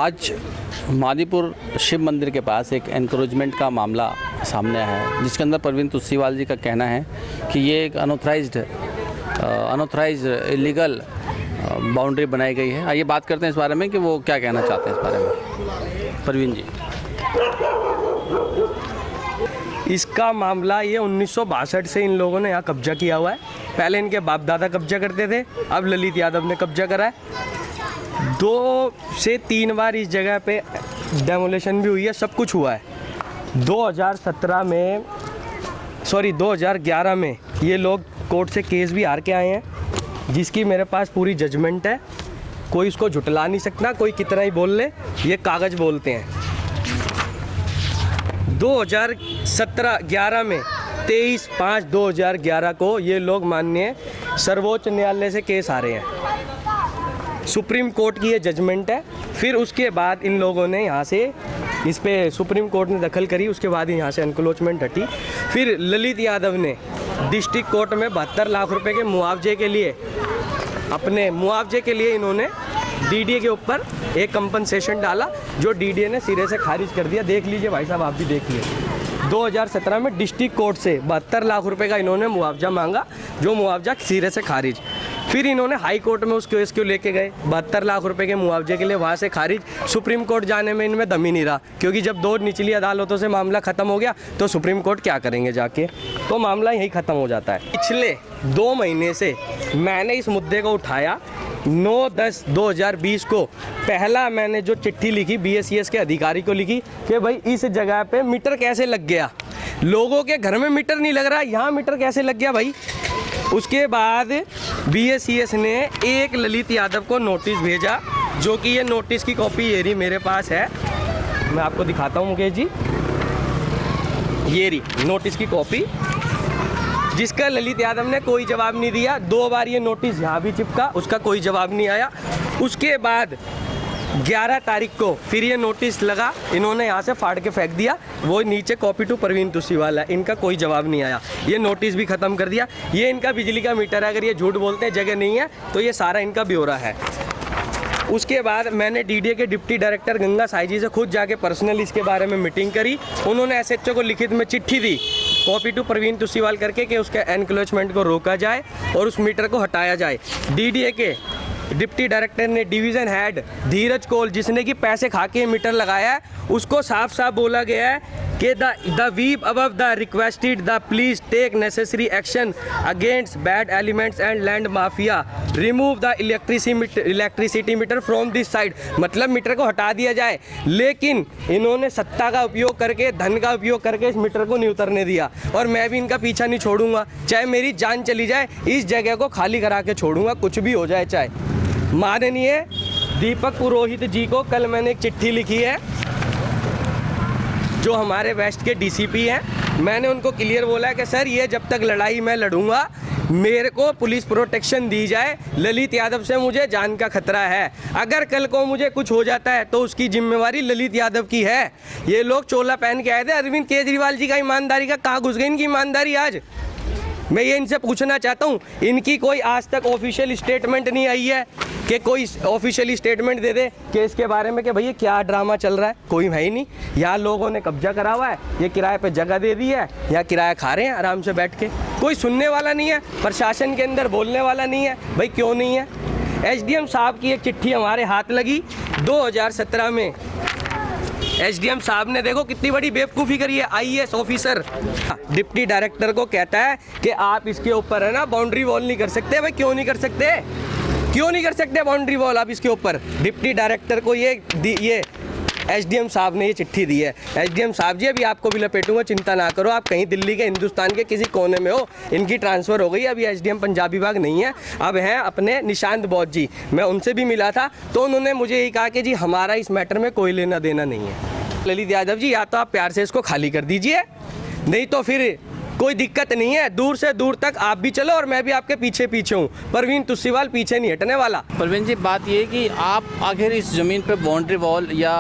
आज मादीपुर शिव मंदिर के पास एक एनक्रोचमेंट का मामला सामने आया है, जिसके अंदर परवीन तुलसीवाल जी का कहना है कि ये एक अनऑथराइज्ड इलीगल बाउंड्री बनाई गई है। आइए बात करते हैं इस बारे में कि वो क्या कहना चाहते हैं इस बारे में। परवीन जी, इसका मामला ये 1962 से इन लोगों ने यहाँ कब्जा किया हुआ है। पहले इनके बाप दादा कब्जा करते थे, अब ललित यादव ने कब्जा करा है। 2 से 3 बार इस जगह पे डेमोलेशन भी हुई है, सब कुछ हुआ है। 2011 में ये लोग कोर्ट से केस भी हार के आए हैं, जिसकी मेरे पास पूरी जजमेंट है। कोई इसको झुटला नहीं सकता, कोई कितना ही बोल ले, ये कागज़ बोलते हैं। 2011 में 23/5/2011 को ये लोग माननीय सर्वोच्च न्यायालय से केस हारे हैं। सुप्रीम कोर्ट की ये जजमेंट है। फिर उसके बाद इन लोगों ने यहाँ से इस पे सुप्रीम कोर्ट ने दखल करी, उसके बाद यहाँ से एनक्रोचमेंट हटी। फिर ललित यादव ने डिस्ट्रिक्ट कोर्ट में 72 लाख रुपए के मुआवजे के लिए, अपने मुआवजे के लिए इन्होंने डीडीए के ऊपर एक कंपनसेशन डाला, जो डीडीए ने सिरे से खारिज कर दिया। देख लीजिए भाई साहब, आप भी देख लीजिए। 2017 में डिस्ट्रिक्ट कोर्ट से 72 लाख रुपए का इन्होंने मुआवजा मांगा, जो मुआवजा सिरे से खारिज। फिर इन्होंने हाई कोर्ट में उस केस को लेके गए 72 लाख रुपए के मुआवजे के लिए, वहाँ से खारिज। सुप्रीम कोर्ट जाने में इनमें दम ही नहीं रहा, क्योंकि जब 2 निचली अदालतों से मामला ख़त्म हो गया तो सुप्रीम कोर्ट क्या करेंगे जाके, तो मामला यही ख़त्म हो जाता है। पिछले 2 महीने से मैंने इस मुद्दे को उठाया। 9/10/2020 को पहला मैंने जो चिट्ठी लिखी BSES के अधिकारी को लिखी कि भाई इस जगह पे मीटर कैसे लग गया, लोगों के घर में मीटर नहीं लग रहा, यहाँ मीटर कैसे लग गया भाई। उसके बाद BSES ने एक ललित यादव को नोटिस भेजा, जो कि ये नोटिस की कॉपी ये रही मेरे पास है, मैं आपको दिखाता हूँ मुकेश जी। ये रही नोटिस की कॉपी, जिसका ललित यादव ने कोई जवाब नहीं दिया। 2 बार ये नोटिस यहाँ भी चिपका, उसका कोई जवाब नहीं आया। उसके बाद 11 तारीख को फिर ये नोटिस लगा, इन्होंने यहाँ से फाड़ के फेंक दिया। वो नीचे कॉपी टू परवीन तुलसीवाल है, इनका कोई जवाब नहीं आया। ये नोटिस भी ख़त्म कर दिया। ये इनका बिजली का मीटर है, अगर ये झूठ बोलते हैं जगह नहीं है तो ये सारा इनका ब्यौरा है। उसके बाद मैंने डीडीए के डिप्टी डायरेक्टर गंगा साई जी से खुद जाके पर्सनल इसके बारे में मीटिंग करी। उन्होंने SHO को लिखित में चिट्ठी दी, कॉपी टू परवीन तुलसीवाल करके, कि उसके एनक्रोचमेंट को रोका जाए और उस मीटर को हटाया जाए। डीडीए के डिप्टी डायरेक्टर ने डिवीज़न हेड धीरज कोल, जिसने कि पैसे खा के मीटर लगाया है, उसको साफ साफ बोला गया है कि the weep above the requested the please take necessary action against bad elements and land mafia, remove the electricity meter from this side. मतलब मीटर को हटा दिया जाए, लेकिन इन्होंने सत्ता का उपयोग करके, धन का उपयोग करके इस मीटर को नहीं उतरने दिया। और मैं भी इनका पीछा नहीं छोड़ूंगा, चाहे मेरी जान चली जाए, इस जगह को खाली करा के छोड़ूंगा, कुछ भी हो जाए। चाहे माननीय दीपक पुरोहित जी को कल मैंने एक चिट्ठी लिखी है, जो हमारे वेस्ट के DCP हैं। मैंने उनको क्लियर बोला है कि सर, ये जब तक लड़ाई मैं लड़ूंगा, मेरे को पुलिस प्रोटेक्शन दी जाए। ललित यादव से मुझे जान का खतरा है। अगर कल को मुझे कुछ हो जाता है तो उसकी जिम्मेवारी ललित यादव की है। ये लोग चोला पहन के आए थे, अरविंद केजरीवाल जी का ईमानदारी का कहाँ घुस गई इनकी ईमानदारी आज। मैं ये इनसे पूछना चाहता हूँ, इनकी कोई आज तक ऑफिशियल स्टेटमेंट नहीं आई है कि कोई ऑफिशियल स्टेटमेंट दे दे कि इसके बारे में कि भैया क्या ड्रामा चल रहा है। कोई है ही नहीं। यहाँ लोगों ने कब्जा करा हुआ है, ये किराए पे जगह दे दी है, यहाँ किराया खा रहे हैं आराम से बैठ के। कोई सुनने वाला नहीं है, प्रशासन के अंदर बोलने वाला नहीं है। भाई क्यों नहीं है? SDM साहब की एक चिट्ठी हमारे हाथ लगी 2017 में। SDM साहब ने देखो कितनी बड़ी बेवकूफ़ी करी है। IAS ऑफिसर डिप्टी डायरेक्टर को कहता है कि आप इसके ऊपर है ना बाउंड्री वॉल नहीं कर सकते। भाई क्यों नहीं कर सकते? क्यों नहीं कर सकते बाउंड्री वॉल आप इसके ऊपर? डिप्टी डायरेक्टर को ये SDM साहब ने ये चिट्ठी दी है। SDM साहब जी, अभी आपको भी लपेटूंगा, चिंता ना करो। आप कहीं दिल्ली के, हिंदुस्तान के किसी कोने में हो, इनकी ट्रांसफ़र हो गई। अभी SDM पंजाब विभाग नहीं है, अब हैं अपने निशांत बौद्ध जी। मैं उनसे भी मिला था, तो उन्होंने मुझे यही कहा कि जी हमारा इस मैटर में कोई लेना देना नहीं है। ललित यादव जी, या तो आप प्यार से इसको खाली कर दीजिए, नहीं तो फिर कोई दिक्कत नहीं है, दूर से दूर तक आप भी चलो और मैं भी आपके पीछे पीछे हूँ। परवीन तुस्सीवाल पीछे नहीं हटने वाला। परवीन जी, बात ये है कि आप आखिर इस जमीन पे बाउंड्री वॉल या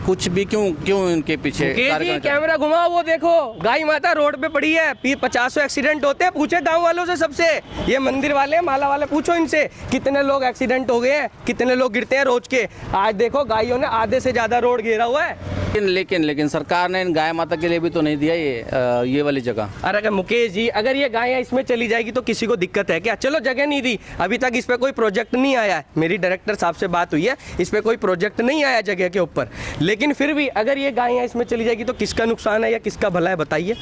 कुछ भी क्यों इनके पीछे कैमरा घुमाओ, वो देखो गाय माता रोड पे पड़ी है। 50 एक्सीडेंट होते हैं, पूछे गांव वालों से, सबसे, ये मंदिर वाले माला वाले पूछो इनसे कितने लोग एक्सीडेंट हो गए हैं, कितने लोग गिरते हैं रोज के। आज देखो गायों ने आधे से ज्यादा रोड घेरा हुआ है। लेकिन सरकार ने इन गाय माता के लिए भी तो नहीं दिया ये वाली जगह। अरे मुकेश जी, अगर ये गायें इसमें चली जाएगी तो किसी को दिक्कत है क्या? चलो जगह नहीं दी, अभी तक इस पे कोई प्रोजेक्ट नहीं आया है, मेरी डायरेक्टर साहब से बात हुई है, इस पे कोई प्रोजेक्ट नहीं आया जगह के ऊपर। लेकिन फिर भी अगर ये गायें इसमें चली जाएगी तो किसका नुकसान है या किसका भला है, बताइए।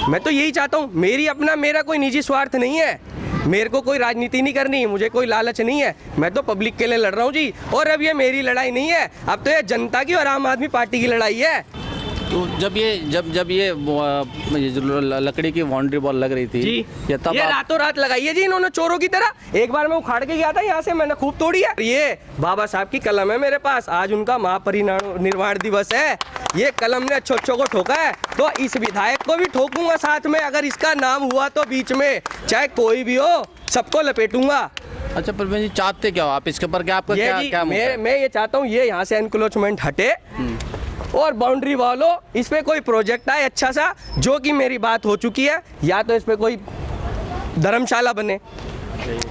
मैं तो यही चाहता हूँ, मेरा कोई निजी स्वार्थ नहीं है, मेरे को कोई राजनीति नहीं करनी, मुझे कोई लालच नहीं है, मैं तो पब्लिक के लिए लड़ रहा हूँ जी। और अब ये मेरी लड़ाई नहीं है, अब तो ये जनता की और आम आदमी पार्टी की लड़ाई है। तो जब ये जो लकड़ी की बाउंड्री वॉल लग रही थी जी, ये रातों रात लगाई है जी इन्होंने चोरों की तरह। एक बार मैं उखाड़ के गया था यहाँ से, मैंने खूब तोड़ी है। ये बाबा साहब की कलम है मेरे पास, आज उनका महापरिनिर्वाण दिवस है, ये कलम ने अच्छों को ठोका है, तो इस विधायक को भी ठोकूंगा साथ में, अगर इसका नाम हुआ तो बीच में, चाहे कोई भी हो, सबको लपेटूंगा। अच्छा परवीन जी, चाहते क्या हो आप इसके ऊपर, क्या आपका क्या मैं ये चाहता हूँ ये यहाँ से एनक्रोचमेंट हटे और बाउंड्री वॉल हो, इस पे कोई प्रोजेक्ट आए अच्छा सा, जो कि मेरी बात हो चुकी है, या तो इस पे कोई धर्मशाला बने।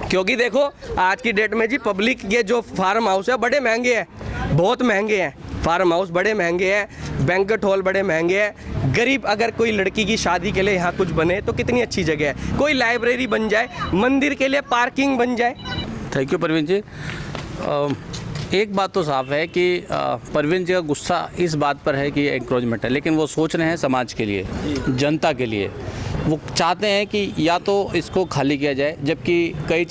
क्योंकि देखो आज की डेट में जी पब्लिक के जो फार्म हाउस है बड़े महंगे हैं, बहुत महंगे हैं, फार्म हाउस बड़े महंगे हैं, बैंक्वेट हॉल बड़े महंगे हैं। गरीब अगर कोई लड़की की शादी के लिए यहाँ कुछ बने तो कितनी अच्छी जगह है, कोई लाइब्रेरी बन जाए, मंदिर के लिए पार्किंग बन जाए। Thank you Parveen ji. एक बात तो साफ है कि परवीन जी का गुस्सा इस बात पर है कि एंक्रोचमेंट है, लेकिन वो सोच रहे हैं समाज के लिए, जनता के लिए। वो चाहते हैं कि या तो इसको खाली किया जाए, जबकि कई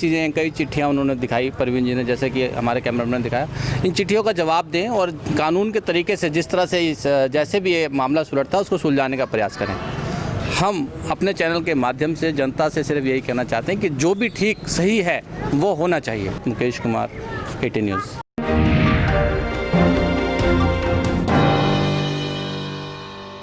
चिट्ठियां उन्होंने दिखाई परवीन जी ने, जैसे कि हमारे कैमरामैन ने दिखाया। इन चिट्ठियों का जवाब दें और कानून के तरीके से जिस तरह से जैसे भी ये मामला सुलझता है उसको सुलझाने का प्रयास करें। हम अपने चैनल के माध्यम से जनता से सिर्फ यही कहना चाहते हैं कि जो भी ठीक सही है वो होना चाहिए। Mukesh Kumar, AT news.